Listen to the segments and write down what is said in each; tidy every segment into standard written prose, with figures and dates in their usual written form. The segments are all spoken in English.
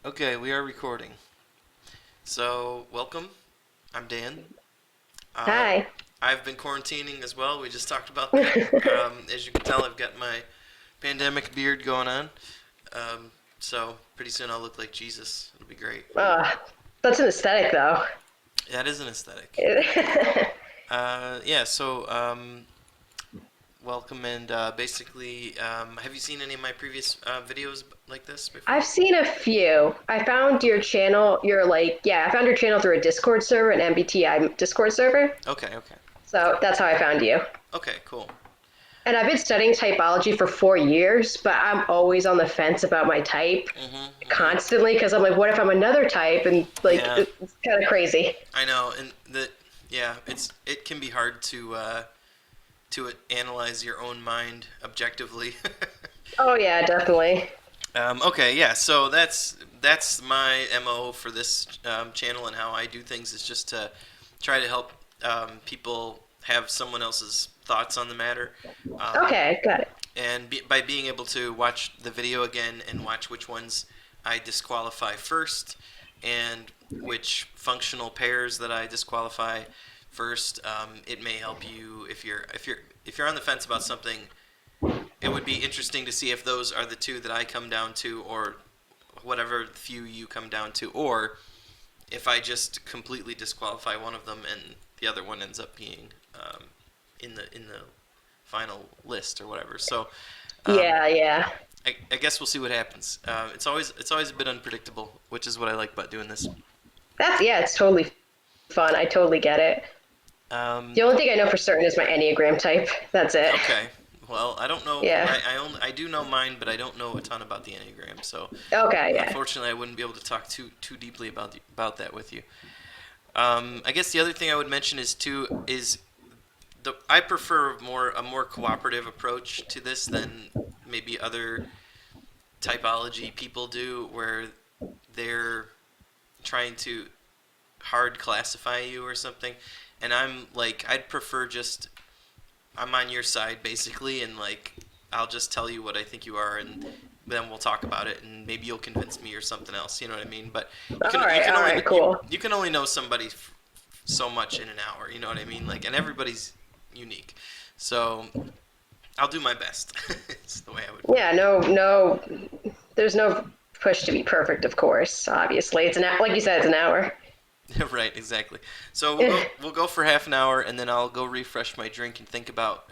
Okay, we are recording. So, welcome. I'm Dan. Uh, Hi. I've been quarantining as well. We just talked about that. As you can tell, I've got my pandemic beard going on. So, pretty soon I'll look like Jesus. It'll be great. uh, that's an aesthetic, though. That is an aesthetic. Yeah, so, welcome and basically, have you seen any of my previous videos like this before? I've seen a few. I found your channel. I found your channel through a Discord server, an MBTI Discord server. Okay, okay. So that's how I found you. Okay, cool. And I've been studying typology for 4 years, but I'm always on the fence about my type Mm-hmm. constantly because I'm like, what if I'm another type? And like, Yeah, it's kind of crazy. I know, and yeah, it can be hard to analyze your own mind objectively. Oh, yeah, definitely. Okay, yeah, so that's my MO for this channel and how I do things is just to try to help people have someone else's thoughts on the matter. Um, Okay, got it. and by being able to watch the video again and watch which ones I disqualify first and which functional pairs that I disqualify first, it may help you if you're on the fence about something. It would be interesting to see if those are the two that I come down to, or whatever few you come down to, or if I just completely disqualify one of them and the other one ends up being in the final list or whatever. So um, Yeah, yeah. I guess we'll see what happens. It's always a bit unpredictable, which is what I like about doing this. Yeah, it's totally fun. I totally get it. Um, The only thing I know for certain is my Enneagram type. That's it. okay. Well, I don't know. Yeah. I do know mine, but I don't know a ton about the Enneagram. So Okay, yeah. unfortunately, I wouldn't be able to talk too deeply about that with you. I guess the other thing I would mention is I prefer a more cooperative approach to this than maybe other typology people do, where they're trying to hard classify you or something. And I'm like, I'd prefer just I'm on your side basically, and like I'll just tell you what I think you are, and then we'll talk about it, and maybe you'll convince me or something else. You know what I mean? But you can All only right, cool. you can only know somebody so much in an hour. You know what I mean? Like, and everybody's unique. So I'll do my best. It's the way I would put Yeah, no, there's no push to be perfect, of course. Obviously, it's like you said, it's an hour. it. Right, exactly. So we'll go for half an hour, and then I'll go refresh my drink and think about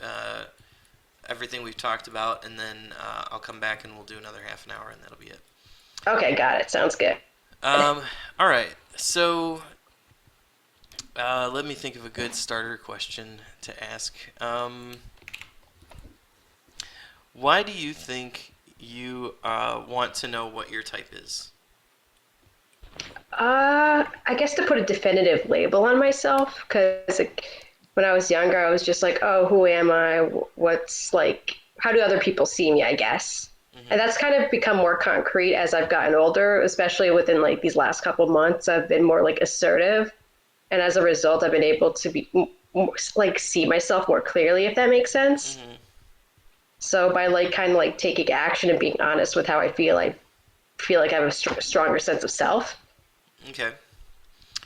everything we've talked about, and then I'll come back and we'll do another half an hour, and that'll be it. Okay, got it. Sounds good. Um, all right. So let me think of a good starter question to ask. Why do you think you want to know what your type is? I guess to put a definitive label on myself, because when I was younger, I was just like, oh, who am I? What's like, how do other people see me, I guess. And Hmm. that's kind of become more concrete as I've gotten older, especially within like these last couple months. I've been more like assertive. And as a result, I've been able to be like see myself more clearly, if that makes sense. Hmm. So by like kind of like taking action and being honest with how I feel like I have a stronger sense of self. Okay.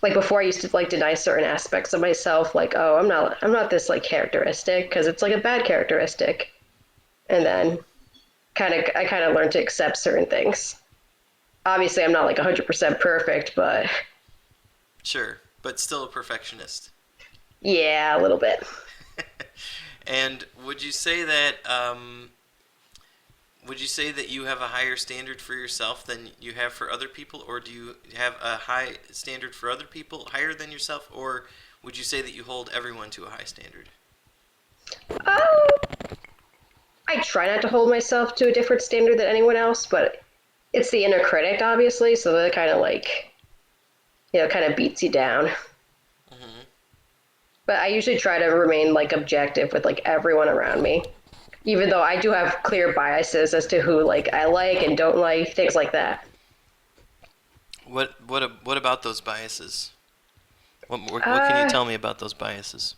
Like before, I used to like deny certain aspects of myself, like oh, I'm not this like characteristic because it's like a bad characteristic. And then I kind of learned to accept certain things. Obviously, I'm not like 100% perfect, but Sure, but still a perfectionist. yeah, a little bit. And would you say that you have a higher standard for yourself than you have for other people, or do you have a high standard for other people higher than yourself, or would you say that you hold everyone to a high standard? Um, I try not to hold myself to a different standard than anyone else, but it's the inner critic, obviously, so that kind of like, kind of beats you down. Hmm. But I usually try to remain like objective with like everyone around me, even though I do have clear biases as to who like I like and don't like, things like that. What about those biases? What can you Uh, tell me about those biases?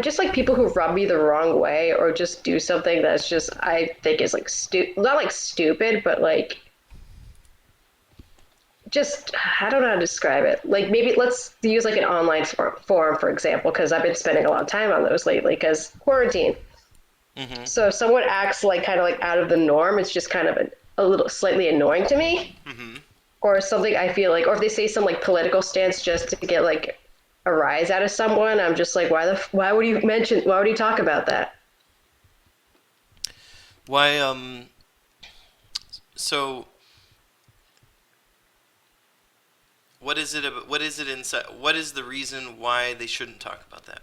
just like people who rub me the wrong way or just do something that's just I think is like not like stupid, but like just I don't know how to describe it. Like maybe let's use like an online forum for example, because I've been spending a lot of time on those lately because quarantine. Mm-hmm. So if someone acts like kind of like out of the norm, it's just kind of a little slightly annoying to me. Mm-hmm. Or something I feel like, or if they say some like political stance just to get like a rise out of someone, I'm just like, why would you talk about that? Why, so what is it about, what is it inside, what is the reason why they shouldn't talk about that?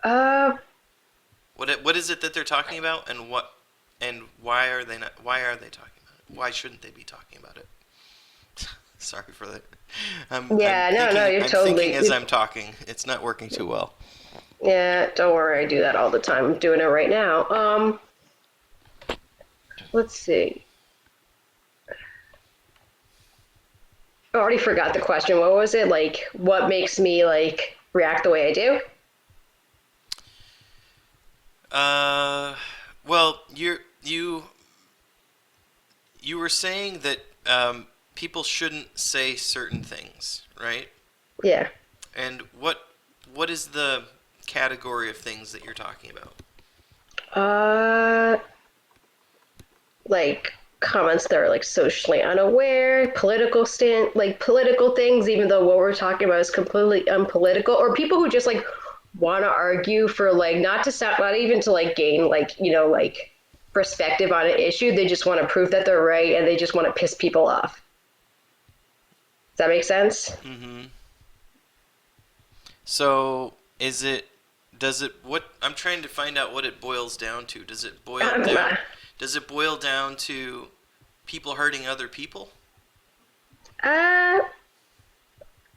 Uh, What is it that they're talking about, and why are they not, why are they talking about it? Why shouldn't they be talking about it? Sorry for that. yeah, no, you're I'm thinking as totally, I'm talking. It's not working too well. yeah, don't worry, I do that all the time. I'm doing it right now. Let's see. I already forgot the question. What was it? Like, what makes me like react the way I do? Uh, well, you were saying that people shouldn't say certain things, right? Yeah. And what is the category of things that you're talking about? Uh, like comments that are like socially unaware, political things, even though what we're talking about is completely unpolitical, or people who just like want to argue for like not even to like gain like like perspective on an issue. They just want to prove that they're right and they just want to piss people off. Does that make sense? Mm-hmm. So does it, what, I'm trying to find out what it boils down to. Uh, Does it boil down to people hurting other people? uh,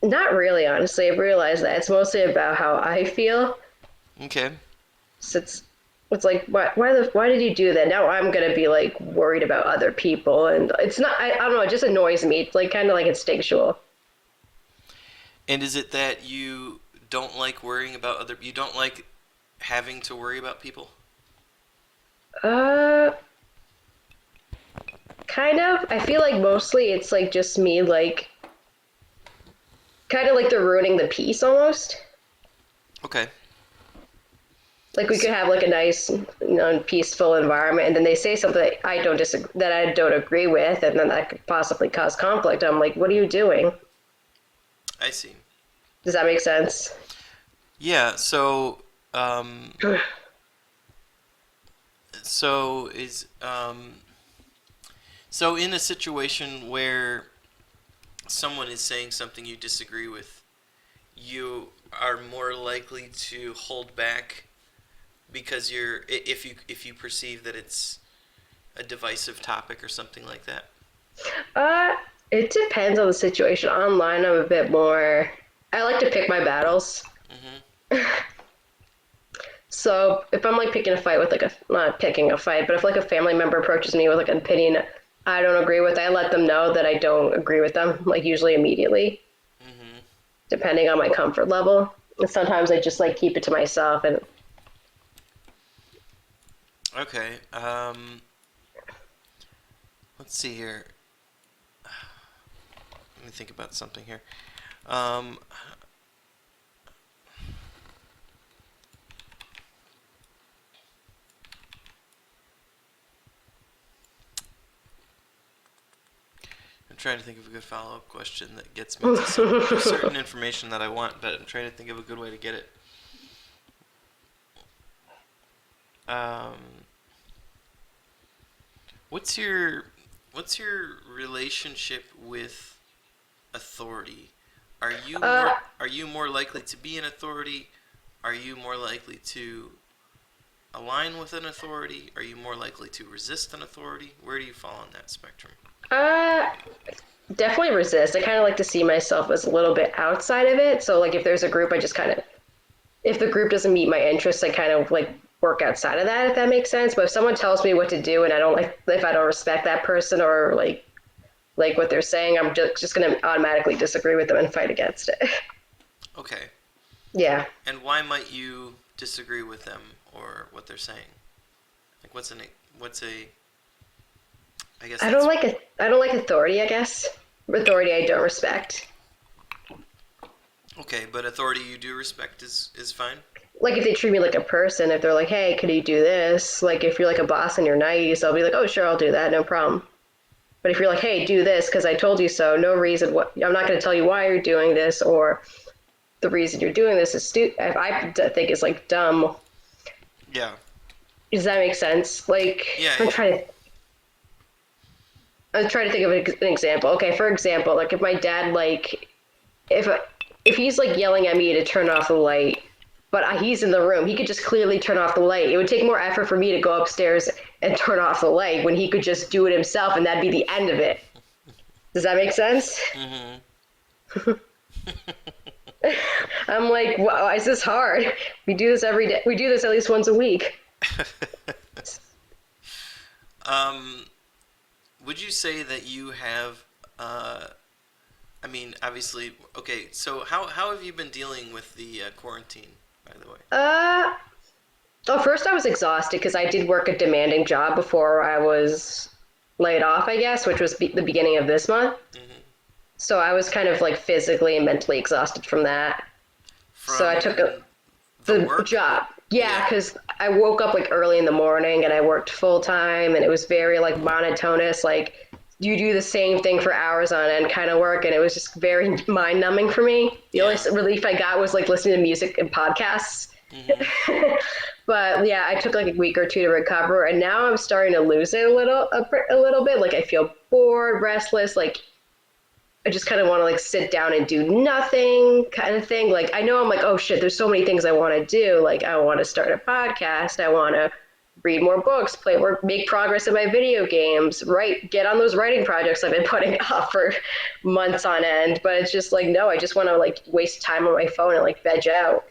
Not really, honestly. I've realized that it's mostly about how I feel. Okay. So it's like why did you do that? Now I'm gonna be like worried about other people, and it's not. I don't know. It just annoys me. It's like kind of like instinctual. And is it that you don't like worrying about you don't like having to worry about people? Uh, Kind of. I feel like mostly it's like just me, like kind of like they're ruining the peace almost. Okay. Like we could have like a nice, peaceful environment, and then they say something that I don't agree with, and then that could possibly cause conflict. I'm like, what are you doing? I see. Does that make sense? Yeah, um so is so in a situation where someone is saying something you disagree with, you are more likely to hold back because if you perceive that it's a divisive topic or something like that. Uh, it depends on the situation. Online, I'm a bit more. I like to pick my battles. Mhm. So if I'm like picking a fight with like a not picking a fight, but if like a family member approaches me with like an opinion I don't agree with, I let them know that I don't agree with them, like usually immediately, Mhm. depending on my comfort level. And sometimes I just like keep it to myself and Okay. Let's see here. Let me think about something here. Um, I'm trying to think of a good follow-up question that gets me to certain information that I want, but I'm trying to think of a good way to get it. Um, what's your what's your relationship with authority? uh, Are you more likely to be an authority? Are you more likely to align with an authority? Are you more likely to resist an authority? Where do you fall on that spectrum? uh, definitely resist. I kind of like to see myself as a little bit outside of it. So like if there's a group, I just kind of if the group doesn't meet my interests, I kind of like work outside of that, if that makes sense. But if someone tells me what to do and I don't like, if I don't respect that person or like what they're saying, I'm just going to automatically disagree with them and fight against it. Okay. Yeah. And why might you disagree with them or what they're saying? Like what's a I guess I don't that's like I don't like authority, I guess. Authority I don't respect. okay. But authority you do respect is fine. Like if they treat me like a person, if they're like, "Hey, could you do this?" Like if you're like a boss and you're nice, I'll be like, "Oh, sure, I'll do that, no problem." But if you're like, "Hey, do this because I told you so," no reason. What I'm not going to tell you why you're doing this, or the reason you're doing this is stupid. I think is like dumb. Yeah. Does that make sense? Like Yeah. I'm Yeah. trying to think of an example. Okay, for example, like if my dad like if if he's like yelling at me to turn off the light, but he's in the room, he could just clearly turn off the light. It would take more effort for me to go upstairs and turn off the light when he could just do it himself, and that'd be the end of it. Does that make sense? Mhm. I'm like, why is this hard? We do this every day. We do this at least once a week. um, would you say that you have? I mean, obviously, okay. So how have you been dealing with the quarantine? By the way. Uh, oh, first I was exhausted because I did work a demanding job before I was laid off, I guess, which was the beginning of this month. Hmm. So I was kind of like physically and mentally exhausted from that. So I took From the the work? job. Yeah, Yeah. because I woke up like early in the morning and I worked full time and it was very like monotonous. Like you do the same thing for hours on end kind of work, and it was just very mind numbing for me. The only Yeah. relief I got was like listening to music and podcasts. Hmm. But yeah, I took like a week or two to recover, and now I'm starting to lose it a little bit. Like I feel bored, restless. Like I just kind of want to like sit down and do nothing kind of thing. Like I know I'm like, oh shit, there's so many things I want to do. Like I want to start a podcast. I want to read more books, play more, make progress in my video games, write, get on those writing projects I've been putting off for months on end. But it's just like, no, I just want to like waste time on my phone and like veg out.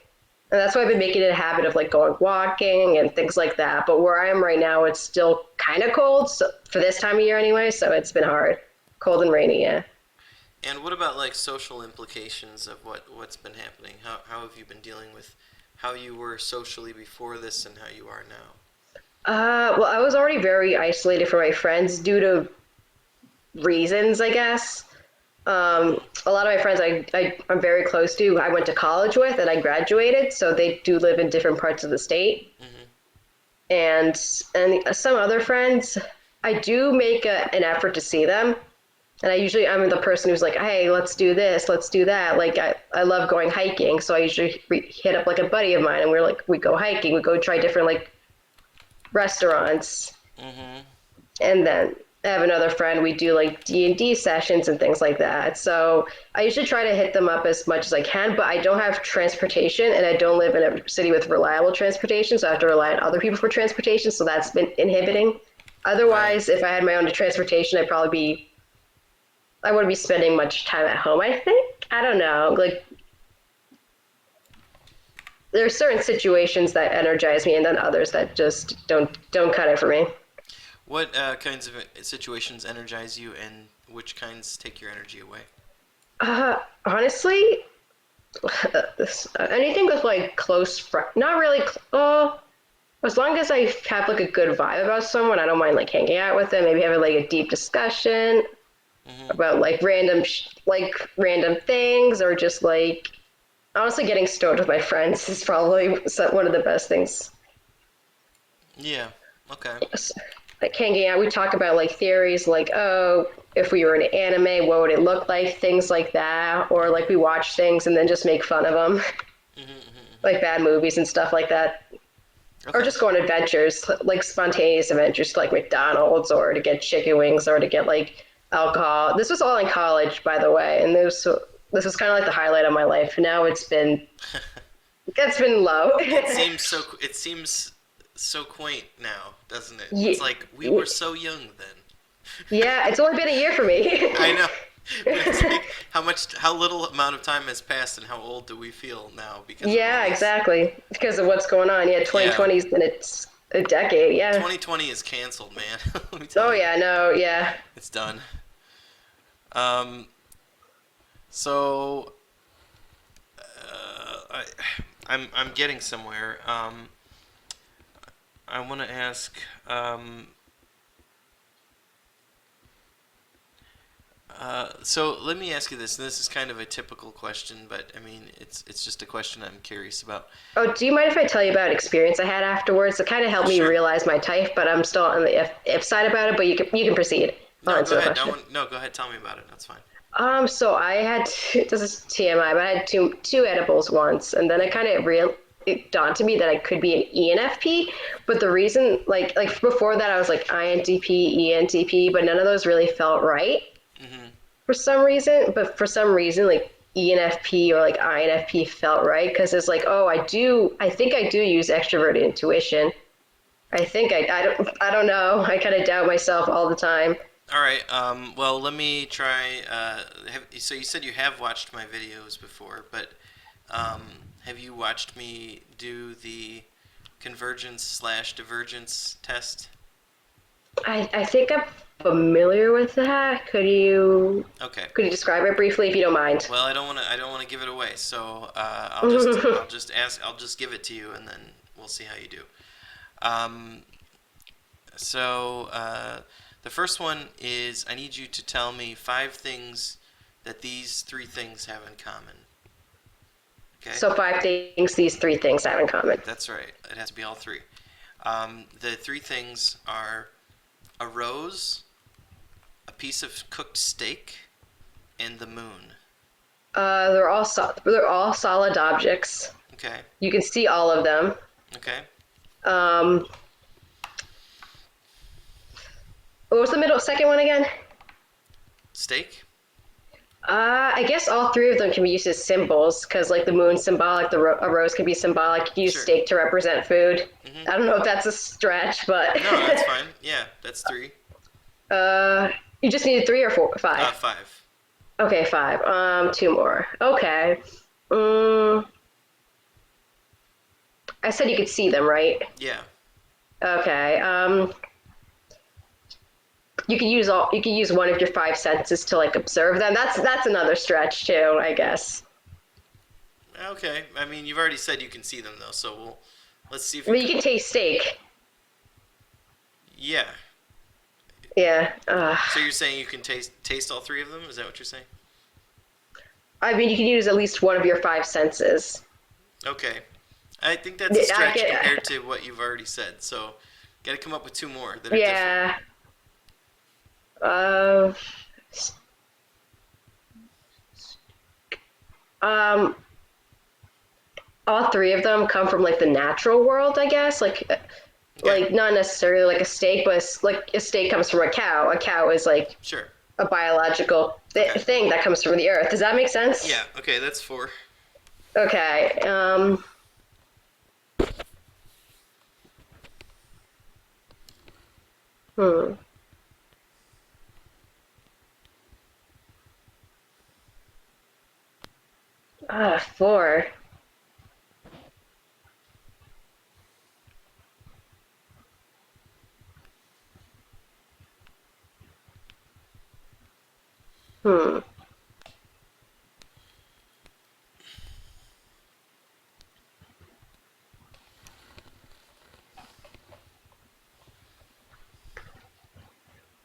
And that's why I've been making it a habit of like going walking and things like that. But where I am right now, it's still kind of cold so, for this time of year anyway. So it's been hard, cold and rainy. Yeah. And what about like social implications of what's been happening? How have you been dealing with how you were socially before this and how you are now? Well, I was already very isolated from my friends due to reasons, I guess. A lot of my friends I'm very close to, I went to college with and I graduated, so they do live in different parts of the state. Hmm. And some other friends, I do make an effort to see them. And I'm the person who's like, hey, let's do this, let's do that. Like I love going hiking, so I usually hit up like a buddy of mine, and we go hiking, we go try different like restaurants, Hmm. and then I have another friend. We do like D&D sessions and things like that. So I usually try to hit them up as much as I can, but I don't have transportation, and I don't live in a city with reliable transportation, so I have to rely on other people for transportation. So that's been inhibiting. Right. Otherwise, if I had my own transportation, I wouldn't be spending much time at home. I think I don't know. Like there are certain situations that energize me, and then others that just don't cut it for me. What kinds of situations energize you, and which kinds take your energy away? Honestly, anything with like close friend, not really. As long as I have like a good vibe about someone, I don't mind like hanging out with them. Maybe having like a deep discussion Hmm. about like random things, or just like honestly getting stoned with my friends is probably one of the best things. Yeah. Okay. Like hanging out, we talk about like theories, like oh, if we were in anime, what would it look like? Things like that, or like we watch things and then just make fun of them, Hmm. Hmm. like bad movies and stuff like that. Or Okay. just go on adventures, like spontaneous adventures to like McDonald's or to get chicken wings or to get like alcohol. This was all in college, by the way, and this was kind of like the highlight of my life. Now it's been low. It seems so quaint now, doesn't it? It's Yeah, like we were so young then. yeah, it's only been a year for me. I know. But it's like how little amount of time has passed and how old do we feel now because of all Yeah, this? exactly. Because of what's going on. Yeah, Yeah. 2020's been it's a decade. Yeah. 2020 is canceled, man. Let me Oh tell you. yeah, no, yeah. It's done. Um so I I'm getting somewhere. I want to ask So let me ask you this. And this is kind of a typical question, but I mean, it's just a question I'm curious about. Oh, do you mind if I tell you about an experience I had afterwards? It kind of helped me Sure. realize my type, but I'm still on the if side about it. But you can proceed. I'll No, go answer the ahead. question. No, go ahead. Tell me about it. That's fine. So I had this is TMI, but I had two edibles once, and then it dawned to me that I could be an ENFP. But the reason, like before that, I was like INTP, ENTP, but none of those really felt right Hmm. for some reason. But for some reason, like ENFP or like INFP felt right because it's like, oh, I think I do use extroverted intuition. I don't know. I kind of doubt myself all the time. All right. Well, let me try. So you said you have watched my videos before, but um, have you watched me do the convergence slash divergence test? I think I'm familiar with that. Okay. Could you describe it briefly if you don't mind? Well, I don't want to give it away. So I'll just ask. I'll just give it to you, and then we'll see how you do. Um, so the first one is I need you to tell me 5 things that these 3 things have in common. Okay. So 5 things these 3 things have in common. That's right. It has to be all 3. The 3 things are a rose, a piece of cooked steak, and the moon. They're all solid objects. Okay. You can see all of them. Okay. Um, what was the middle second one again? Steak. I guess all 3 of them can be used as symbols because, like, the moon's symbolic, a rose can be symbolic. You can use Sure. steak to represent food. Hmm. I don't know if that's a stretch, but No, that's fine. Yeah, that's 3. you just needed 3 or 4, 5. 5. Okay, 5. 2 more. Okay. Um, I said you could see them, right? Yeah. Okay. You can use one of your 5 senses to like observe them. That's another stretch too, I guess. Okay. I mean, you've already said you can see them though, so let's see if I we mean, you can. can taste steak. Yeah. Yeah. So you're saying you can taste all 3 of them? Is that what you're saying? I mean, you can use at least one of your 5 senses. Okay. I think that's a stretch I compared to what you've already said. So, got to come up with 2 more that are different. yeah. Uh, um, all 3 of them come from like the natural world, I guess. Okay. Like not necessarily like a steak, but like a steak comes from a cow. A cow is like Sure. a biological Okay. thing that comes from the earth. Does that make sense? Yeah. Okay. That's 4. Okay. Hmm. 4. Hmm.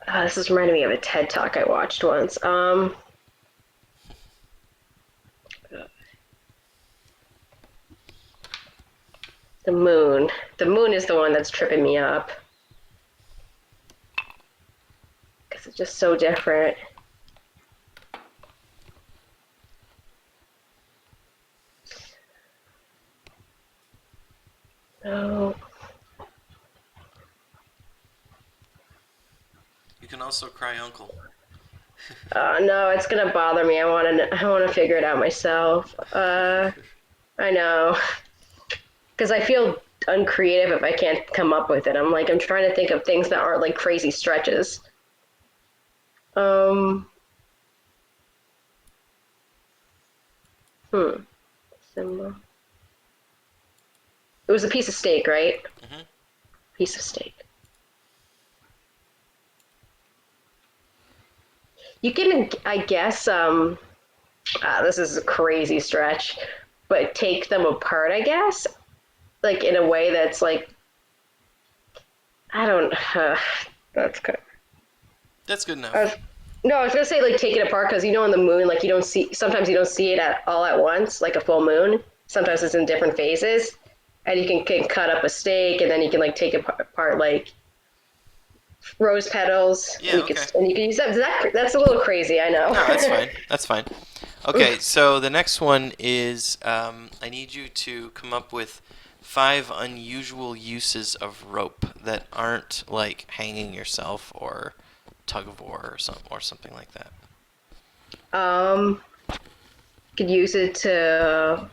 This is reminding me of a TED talk I watched once. The moon. The moon is the one that's tripping me up because it's just so different. Oh. You can also cry uncle. No, it's gonna bother me. I want to figure it out myself. I know, because I feel uncreative if I can't come up with it. I'm trying to think of things that aren't like crazy stretches. Um, hmm. Symbol. It was a piece of steak, right? Hmm. Piece of steak. You can, I guess, this is a crazy stretch, but take them apart, I guess, like in a way that's like, I don't, that's good. That's good I enough. No, I was gonna say like take it apart because you know on the moon, like you don't see sometimes you don't see it at all at once, like a full moon. Sometimes it's in different phases, and you can cut up a steak, and then you can like take it apart like rose petals, Yeah, okay. and you can use that. That's a little crazy, I know. No, that's fine. That's fine. Okay, so the next one is I need you to come up with 5 unusual uses of rope that aren't like hanging yourself or tug of war or something like that. um, could use it to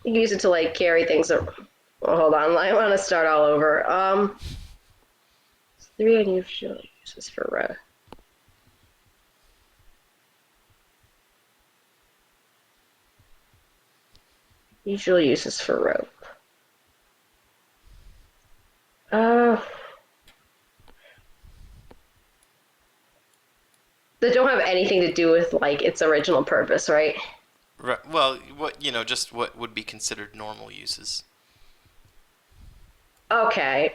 use it to like carry things. Well, hold on, I want to start all over. 3 unusual uses for rope. Usual uses for rope. Uh, that don't have anything to do with like its original purpose, right? Right, well, just what would be considered normal uses. Okay.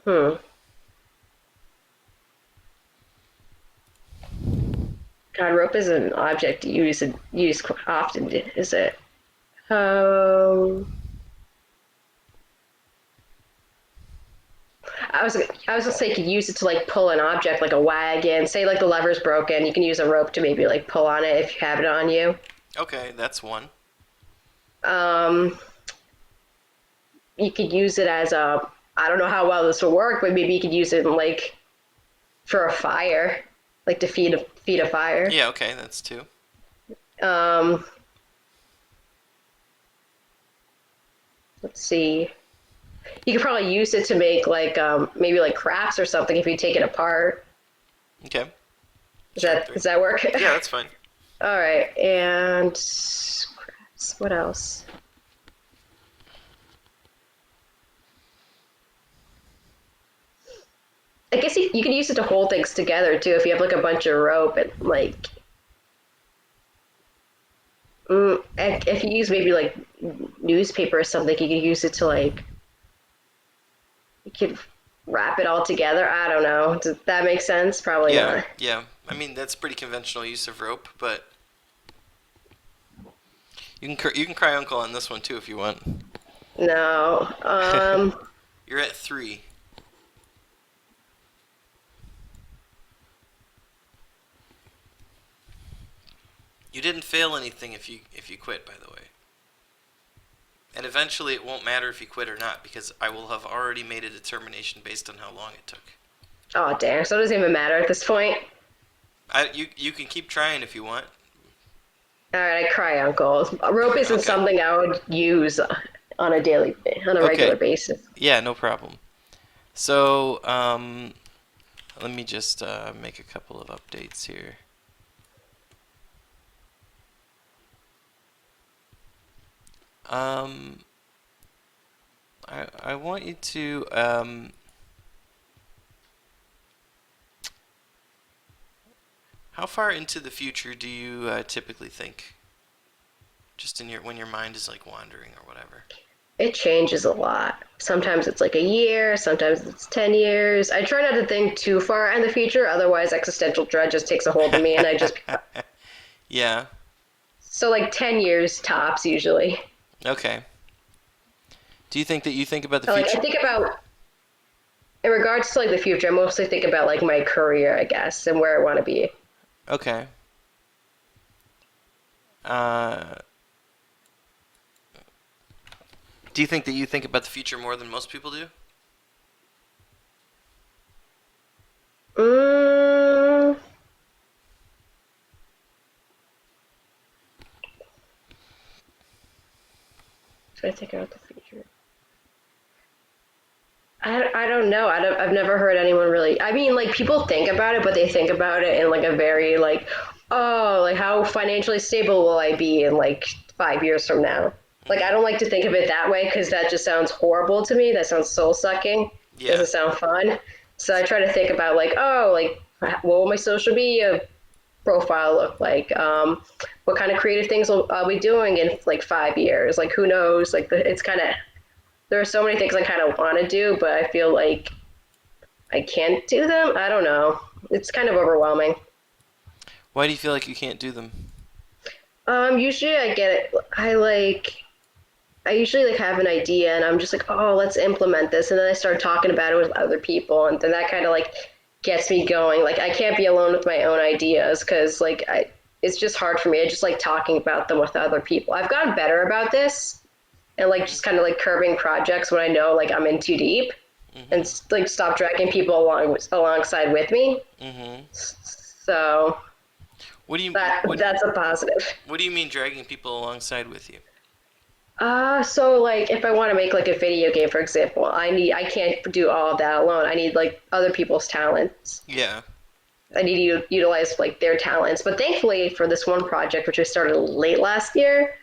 Hmm. God, rope is an object used often, is it? Um, I was gonna say you could use it to like pull an object like a wagon. Say like the lever's broken, you can use a rope to maybe like pull on it if you have it on you. Okay, that's one. Um, you could use it as a I don't know how well this will work, but maybe you could use it like for a fire, like to feed a fire. Yeah, okay, that's two. Um, let's see. You could probably use it to make like maybe like crafts or something if you take it apart. Okay, Does sure. that Three. does that work? Yeah, that's fine. All right, and crafts. What else? I guess you could use it to hold things together too. If you have like a bunch of rope and like, if you use maybe like newspaper or something, you could use it to like you could wrap it all together. I don't know. Does that make sense? Probably Yeah, not. yeah. I mean, that's pretty conventional use of rope, but you can cry uncle on this one too if you want. No. You're at 3. You didn't fail anything if you quit, by the way. And eventually it won't matter if you quit or not because I will have already made a determination based on how long it took. Oh, damn. So it doesn't even matter at this point. You can keep trying if you want. All right, I cry, Uncle. Rope isn't Okay. something I would use on a regular Okay. basis. Yeah, no problem. So, let me just make a couple of updates here. Um, I want you to how far into the future do you typically think? Just in your when your mind is like wandering or whatever. It changes a lot. Sometimes it's like a year, sometimes it's 10 years. I try not to think too far in the future, otherwise, existential dread just takes a hold of me, and I just. Yeah. So, like 10 years tops, usually. Okay. Do you think that you think about the Like, future? I think about, in regards to like the future, I mostly think about like my career, I guess, and where I want to be. Okay. Uh, do you think that you think about the future more than most people do? Mm, should I think about the future? I don't know. I've never heard anyone really. I mean, like people think about it, but they think about it in like a very like, oh, like how financially stable will I be in like 5 years from now? Like I Hmm. don't like to think of it that way because that just sounds horrible to me. That sounds soul sucking. Yeah. Doesn't sound fun. So I try to think about like, oh, like what will my social media profile look like? What kind of creative things will I be doing in like 5 years? Like who knows? Like it's kind of there are so many things I kind of want to do, but I feel like I can't do them. I don't know. It's kind of overwhelming. Why do you feel like you can't do them? Usually I get it. I usually like have an idea and I'm just like, oh, let's implement this, and then I start talking about it with other people, and then that kind of like gets me going. Like I can't be alone with my own ideas because it's just hard for me. I just like talking about them with other people. I've gotten better about this and like Mhm. just kind of like curbing projects when I know like I'm in too deep, and Mhm. like stop dragging people alongside with me. Mhm. So What do you that's a positive. what do you mean dragging people alongside with you? So like if I want to make like a video game, for example, I can't do all of that alone. I need like other people's talents. Yeah. I need to utilize like their talents. But thankfully for this one project, which I started late last year,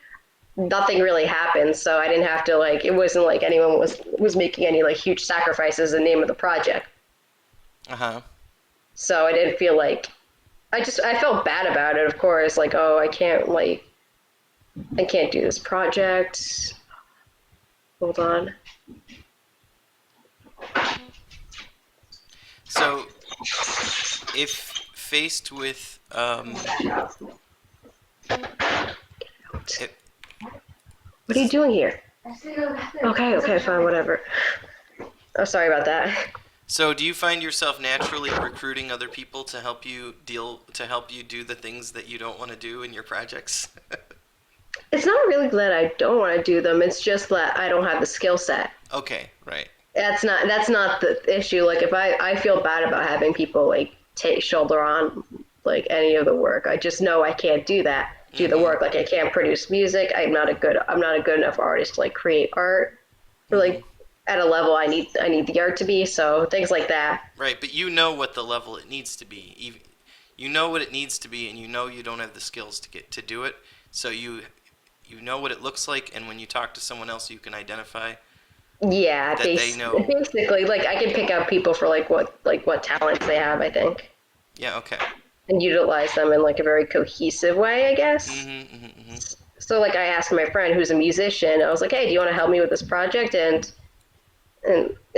nothing really happened. So I didn't have to like it wasn't like anyone was making any like huge sacrifices in the name of the project. Uh huh. So I didn't feel like I felt bad about it, of course, like, oh, I can't do this project. Hold on. So if faced with it, What are you doing here? Okay, okay, fine, whatever. Oh, sorry about that. so do you find yourself naturally recruiting other people to help you do the things that you don't want to do in your projects? It's not really that I don't want to do them. It's just that I don't have the skill set. Okay, right. That's not the issue. Like if I feel bad about having people like take shoulder on like any of the work. I just know I can't do that. Do the Mhm. work. Like I can't produce music. I'm not a good enough artist to like create art or Mhm. like at a level I need the art to be. So things like that. Right, but you know what the level it needs to be. You know what it needs to be, and you know you don't have the skills to get to do it. So you know what it looks like, and when you talk to someone else, you can identify Yeah, that they know. basically like I can pick out people for like what talents they have, I think, Yeah. Okay. and utilize them in like a very cohesive way, I guess. Mhm. Mhm. Mhm. So like I asked my friend who's a musician, I was like, "Hey, do you want to help me with this project?" And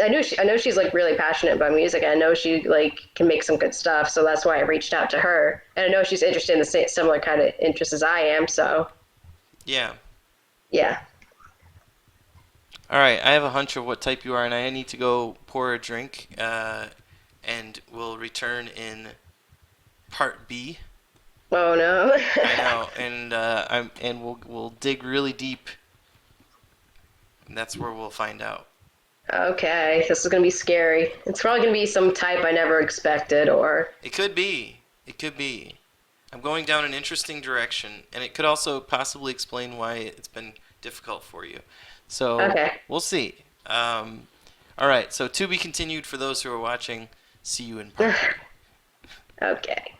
I know she's like really passionate about music. I know she like can make some good stuff, so that's why I reached out to her. And I know she's interested in the same similar kind of interests as I am. So Yeah. yeah. All right. I have a hunch of what type you are, and I need to go pour a drink. And we'll return in part B. Oh no. I know, and we'll dig really deep, and that's where we'll find out. Okay, this is gonna be scary. It's probably gonna be some type I never expected, or It could be. It could be. I'm going down an interesting direction, and it could also possibly explain why it's been difficult for you. So okay, we'll see. All right. So to be continued for those who are watching. See you in part B. okay.